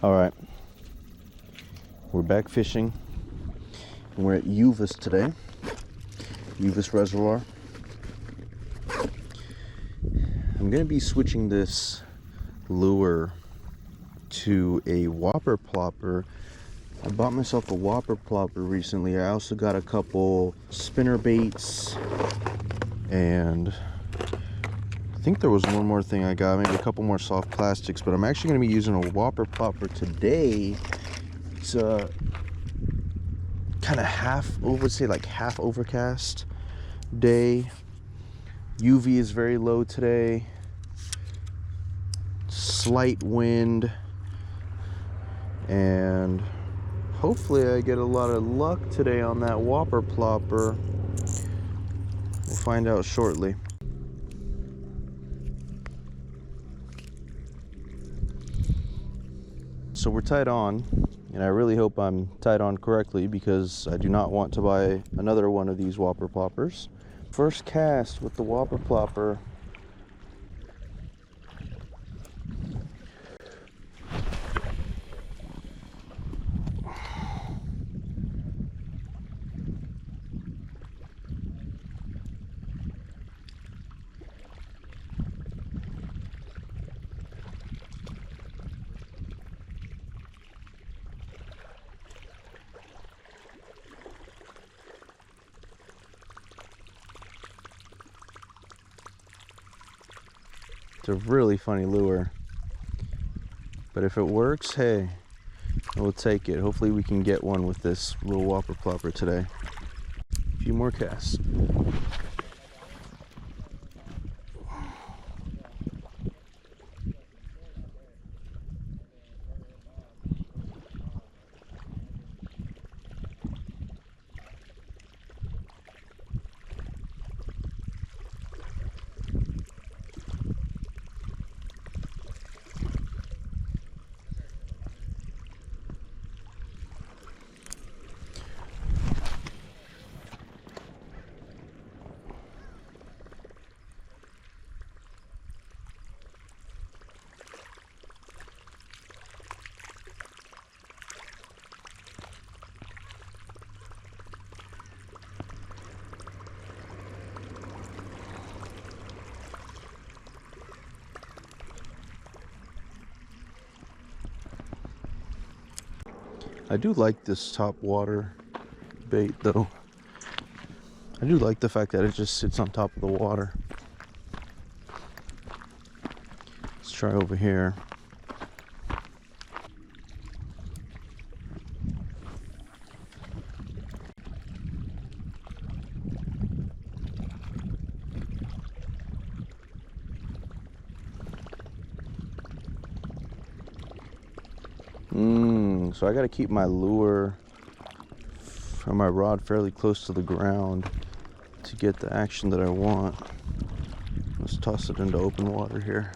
All right, we're back fishing. We're at Uvis today, Uvis Reservoir. I'm gonna be switching this lure to a Whopper Plopper. I bought myself a Whopper Plopper recently. I also got a couple spinner baits, and I think there was one more thing I got, maybe a couple more soft plastics, but I'm actually going to be using a Whopper Plopper today. It's a kind of half overcast day. UV is very low today. Slight wind, and hopefully I get a lot of luck today on that Whopper Plopper. We'll find out shortly. So we're tied on, and I really hope I'm tied on correctly because I do not want to buy another one of these Whopper Ploppers. First cast with the Whopper Plopper. It's a really funny lure, but if it works, hey, we'll take it. Hopefully we can get one with this little Whopper Plopper today. A few more casts. I do like this top water bait though. I do like the fact that it just sits on top of the water. Let's try over here. So I got to keep my lure or my rod fairly close to the ground to get the action that I want. Let's toss it into open water here.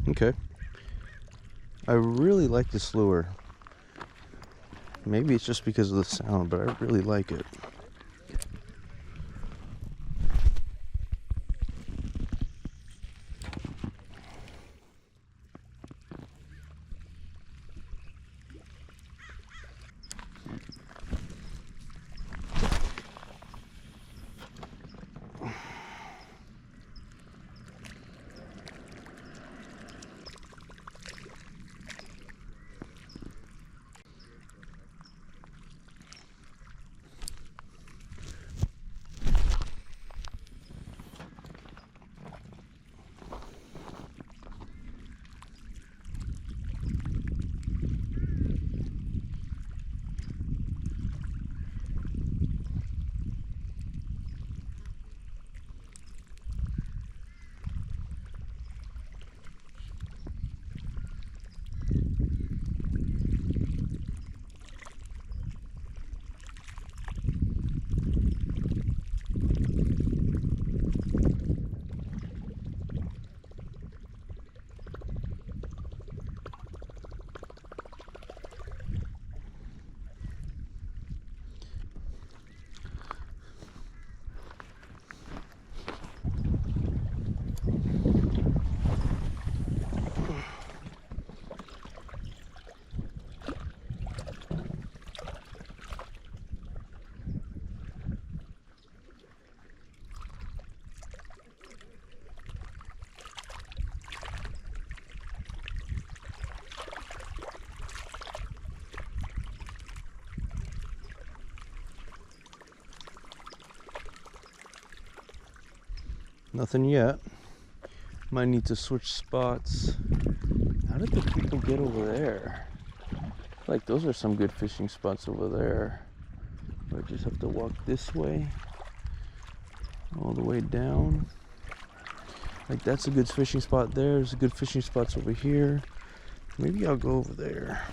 Okay. I really like this lure. Maybe it's just because of the sound, but I really like it. Nothing yet. Might need to switch spots. How did the people get over there? Like those are some good fishing spots over there. I just have to walk this way, all the way down. Like that's a good fishing spot there. There's good fishing spots over here. Maybe I'll go over there.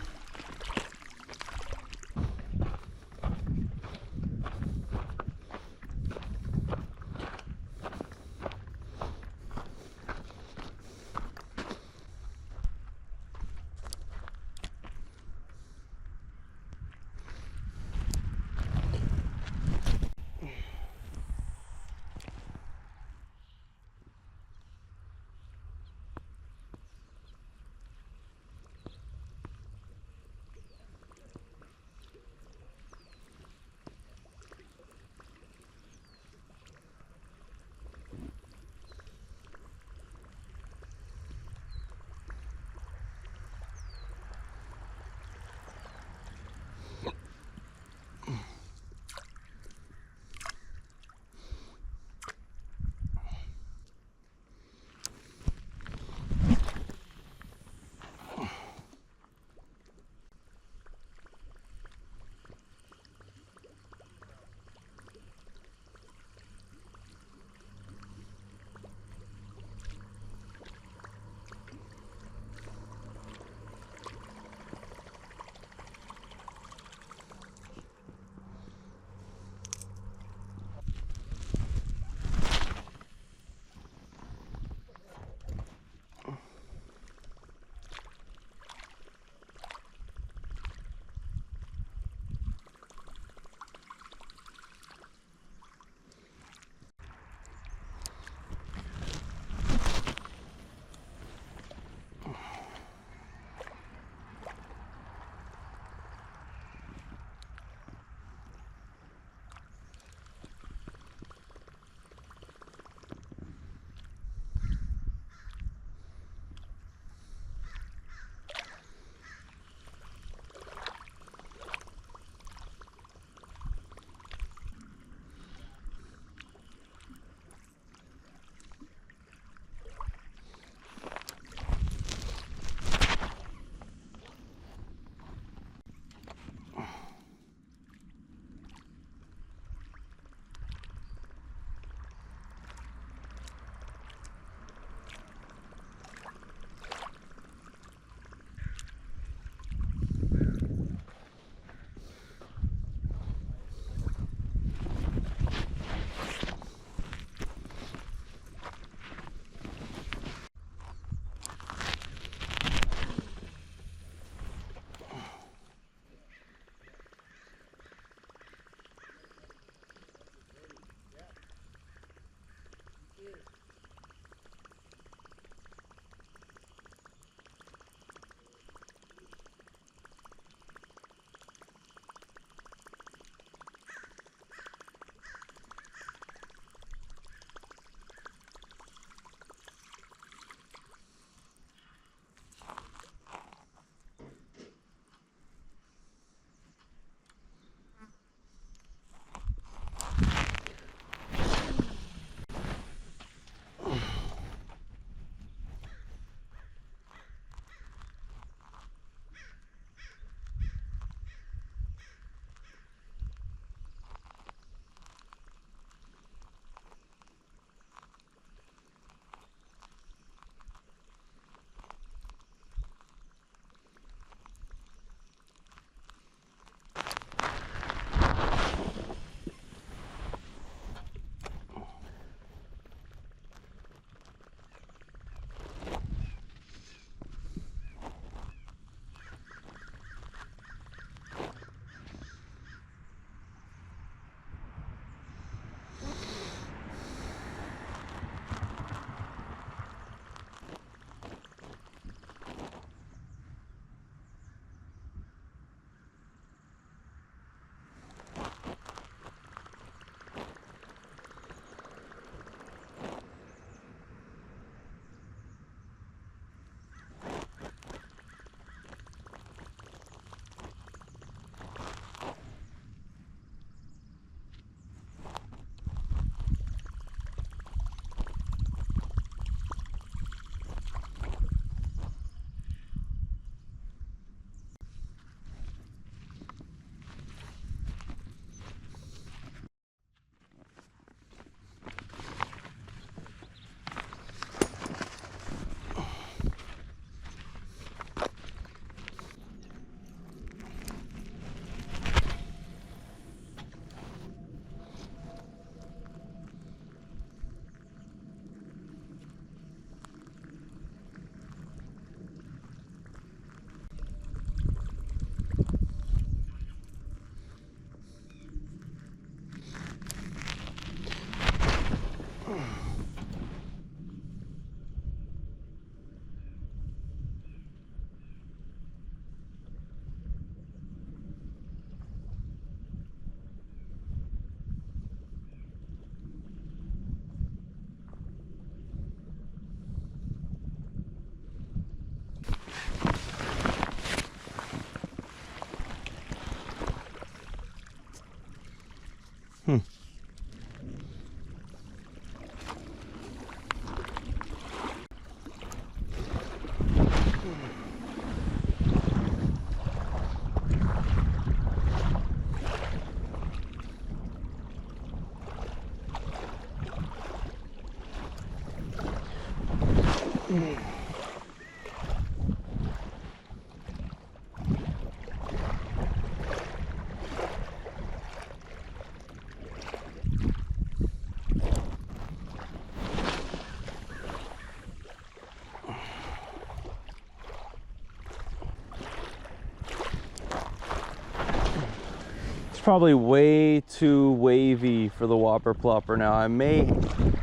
Probably way too wavy for the Whopper Plopper now. I may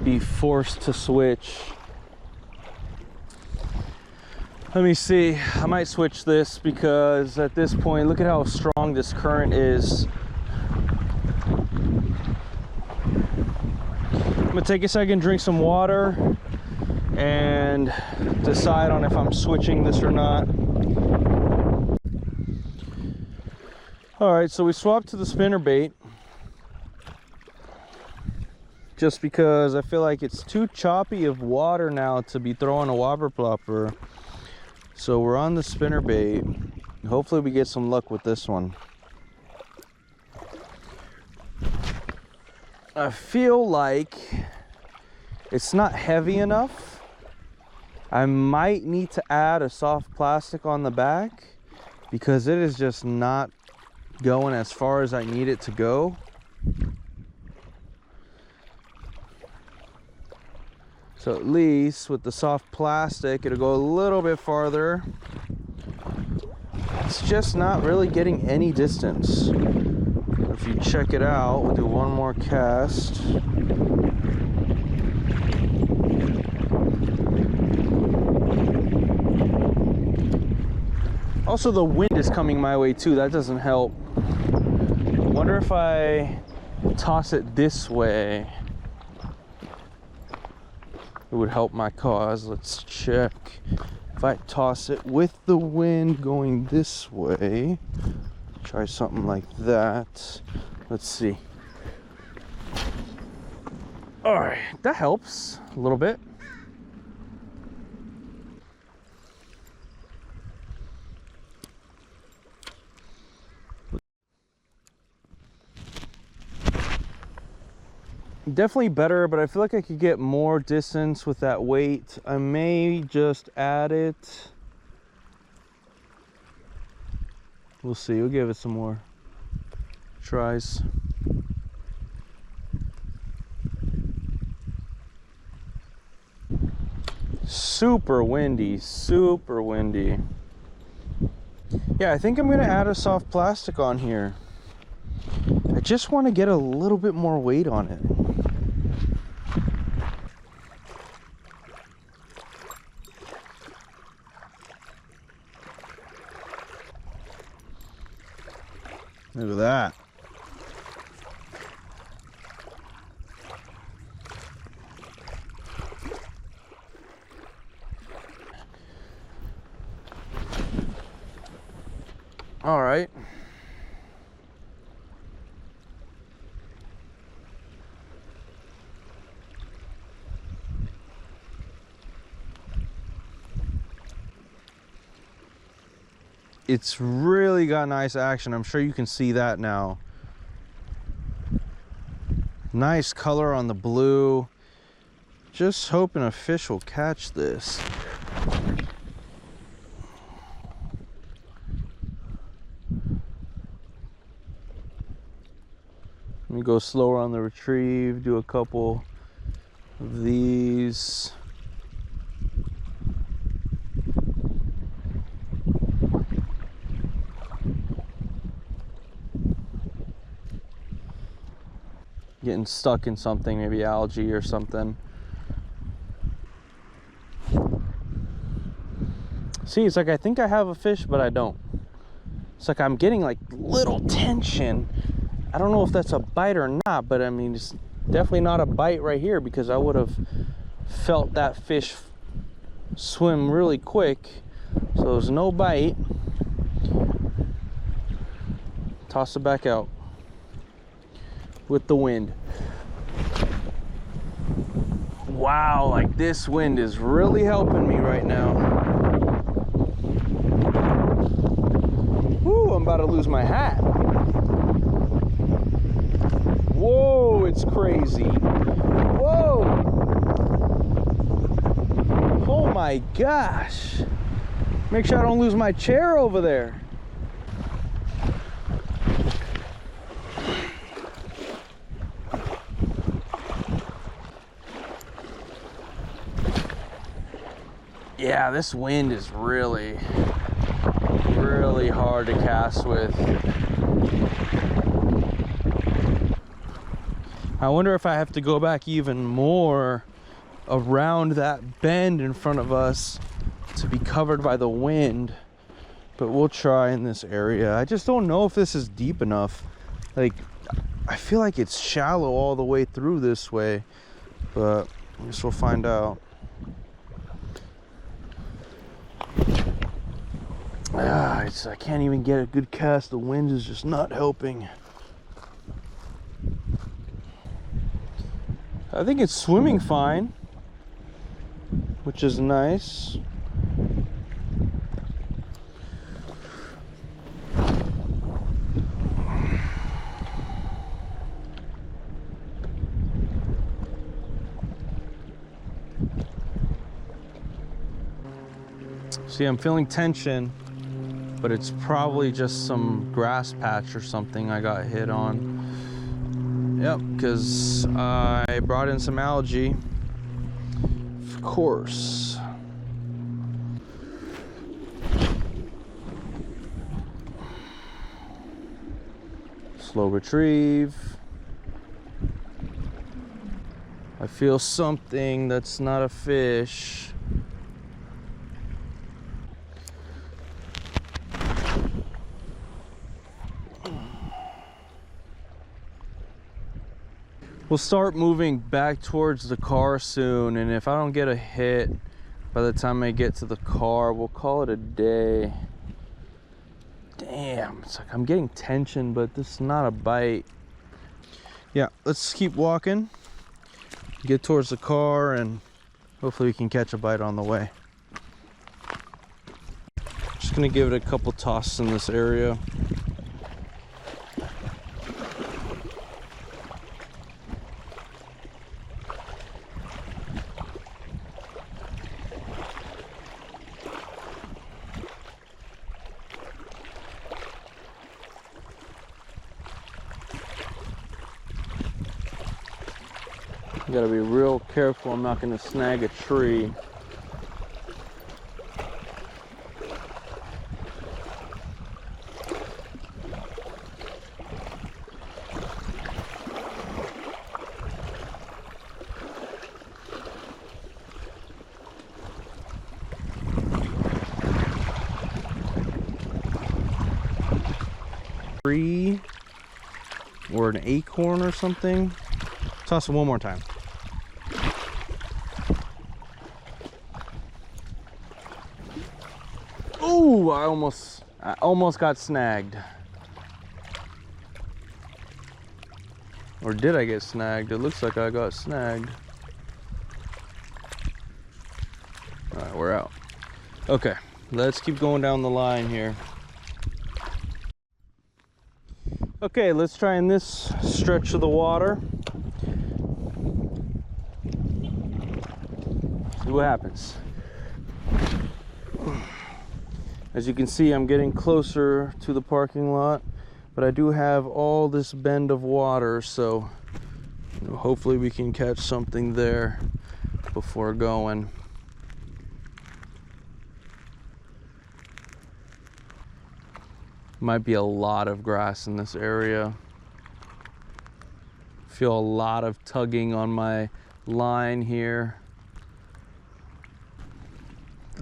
be forced to switch. Let me see. I might switch this because at this point, look at how strong this current is. I'm gonna take a second, drink some water, and decide on if I'm switching this or not. All right, so we swapped to the spinnerbait just because I feel like it's too choppy of water now to be throwing a Whopper Plopper. So we're on the spinnerbait. Hopefully we get some luck with this one. I feel like it's not heavy enough. I might need to add a soft plastic on the back because it is just not going as far as I need it to go. So at least with the soft plastic, it'll go a little bit farther. It's just not really getting any distance. If you check it out, we'll do one more cast. Also, the wind is coming my way too. That doesn't help. Wonder if I toss it this way, it would help my cause. Let's check. If I toss it with the wind going this way, try something like that. Let's see. All right, that helps a little bit. Definitely better, but I feel like I could get more distance with that weight. I may just add it. We'll see. We'll give it some more tries. Super windy, super windy. Yeah, I think I'm gonna add a soft plastic on here. I just want to get a little bit more weight on it. Look at that. All right. It's really got nice action. I'm sure you can see that now. Nice color on the blue. Just hoping a fish will catch this. Let me go slower on the retrieve, do a couple of these. Getting stuck in something, maybe algae or something. See, it's like I think I have a fish, but I don't. It's like I'm getting like little tension. I don't know if that's a bite or not, but I mean, it's definitely not a bite right here because I would have felt that fish swim really quick. So there's no bite. Toss it back out with the wind. Wow, like this wind is really helping me right now. Woo, I'm about to lose my hat. Whoa, it's crazy. Whoa. Oh my my gosh. Make sure I don't lose my chair over there. Yeah, this wind is really hard to cast with. I wonder if I have to go back even more around that bend in front of us to be covered by the wind, but we'll try in this area. I just don't know if this is deep enough. Like, I feel like it's shallow all the way through this way, but I guess we'll find out. I can't even get a good cast. The wind is just not helping. I think it's swimming fine, which is nice. See, I'm feeling tension, but it's probably just some grass patch or something I got hit on. Yep, because I brought in some algae, of course. Slow retrieve. I feel something that's not a fish. We'll start moving back towards the car soon, and if I don't get a hit by the time I get to the car, we'll call it a day. Damn, it's like I'm getting tension, but this is not a bite. Yeah, let's keep walking, get towards the car, and hopefully we can catch a bite on the way. Just gonna give it a couple tosses in this area. You gotta be real careful I'm not gonna snag a tree. Tree or an acorn or something. Toss it one more time. Ooh, I almost got snagged. Or did I get snagged? It looks like I got snagged. All right, we're out. Okay, let's keep going down the line here. Okay, let's try in this stretch of the water. See what happens. As you can see, I'm getting closer to the parking lot, but I do have all this bend of water, so hopefully we can catch something there before going. Might be a lot of grass in this area. Feel a lot of tugging on my line here.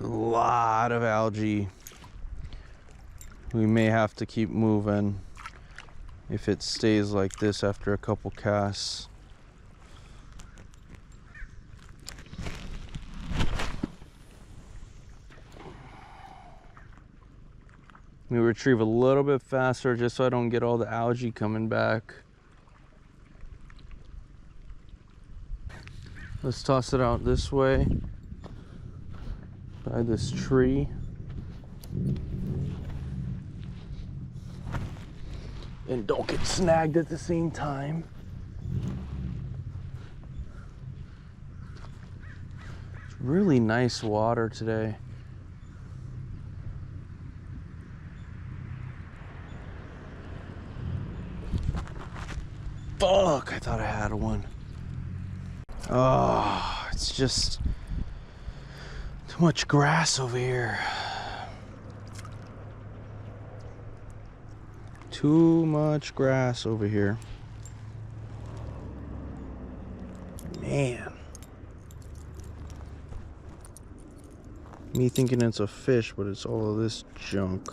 A lot of algae. We may have to keep moving if it stays like this after a couple casts. Let me retrieve a little bit faster just so I don't get all the algae coming back. Let's toss it out this way by this tree. And don't get snagged at the same time. It's Really nice water today. Fuck, I thought I had one. Oh, it's just too much grass over here. Too much grass over here. Man. Me thinking it's a fish, but it's all of this junk.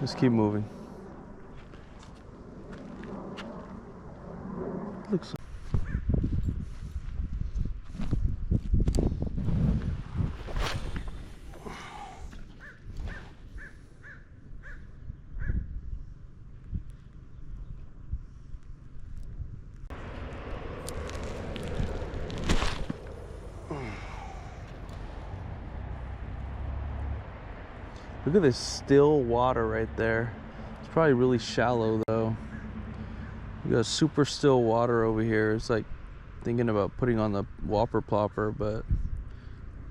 Let's keep moving. Looks like look at this still water right there. It's probably really shallow though. We got super still water over here. It's like thinking about putting on the Whopper Plopper, but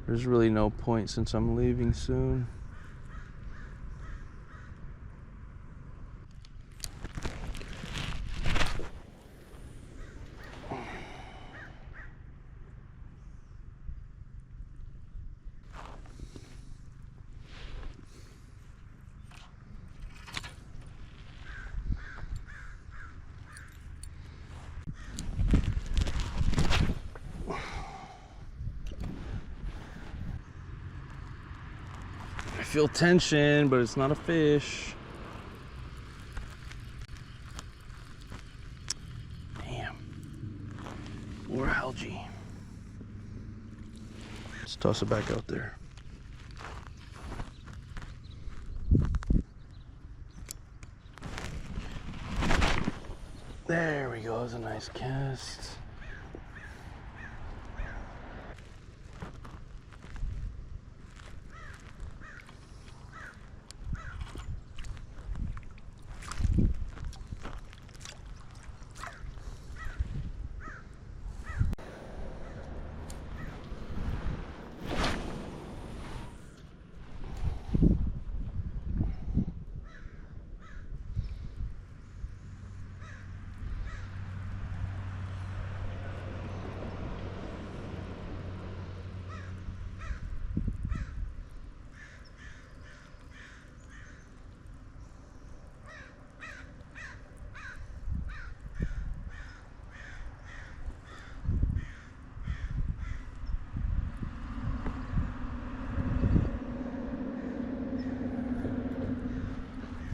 there's really no point since I'm leaving soon. I feel tension, but it's not a fish. Damn. More algae. Let's toss it back out there. There we go. That's a nice cast.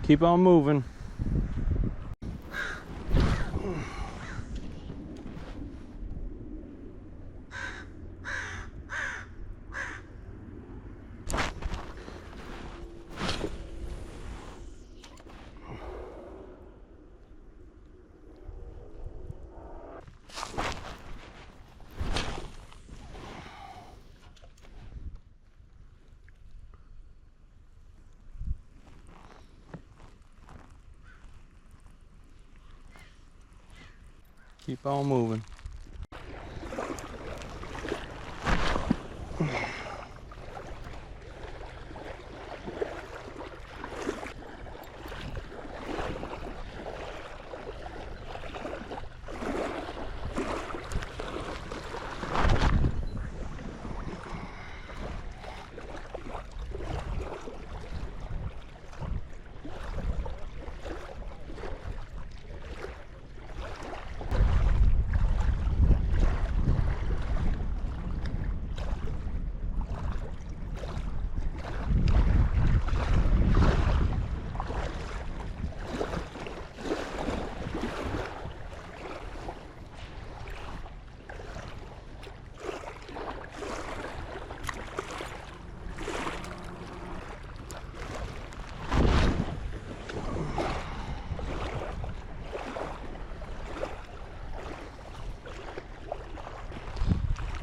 Keep on moving. Keep on moving.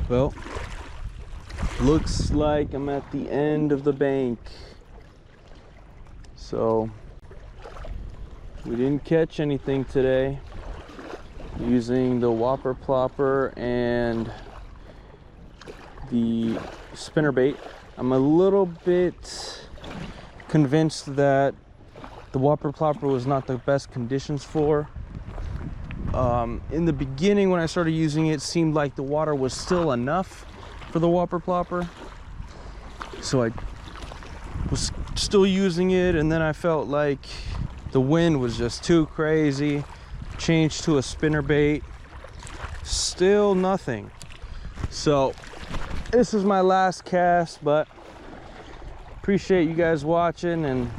Well, looks like I'm at the end of the bank. So we didn't catch anything today using the Whopper Plopper and the spinnerbait. I'm a little bit convinced that the Whopper Plopper was not the best conditions for. In the beginning when I started using it, it seemed like the water was still enough for the Whopper Plopper. So I was still using it, and then I felt like the wind was just too crazy. Changed to a spinnerbait. Still nothing. So this is my last cast, but appreciate you guys watching. And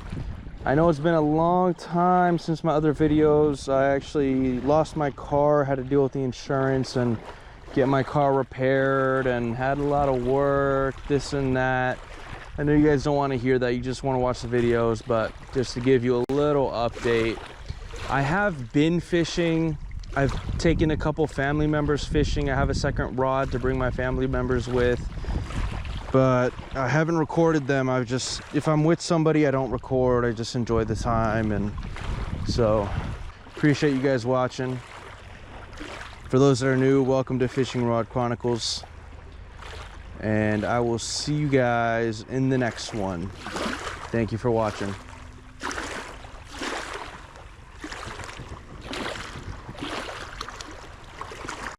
I know it's been a long time since my other videos. I actually lost my car, had to deal with the insurance and get my car repaired, and had a lot of work, this and that. I know you guys don't want to hear that, you just want to watch the videos, but just to give you a little update, I have been fishing. I've taken a couple family members fishing. I have a second rod to bring my family members with, but I haven't recorded them. If I'm with somebody, I don't record. I just enjoy the time. And so appreciate you guys watching. For those that are new, welcome to Fishing Rod Chronicles, and I will see you guys in the next one. Thank you for watching.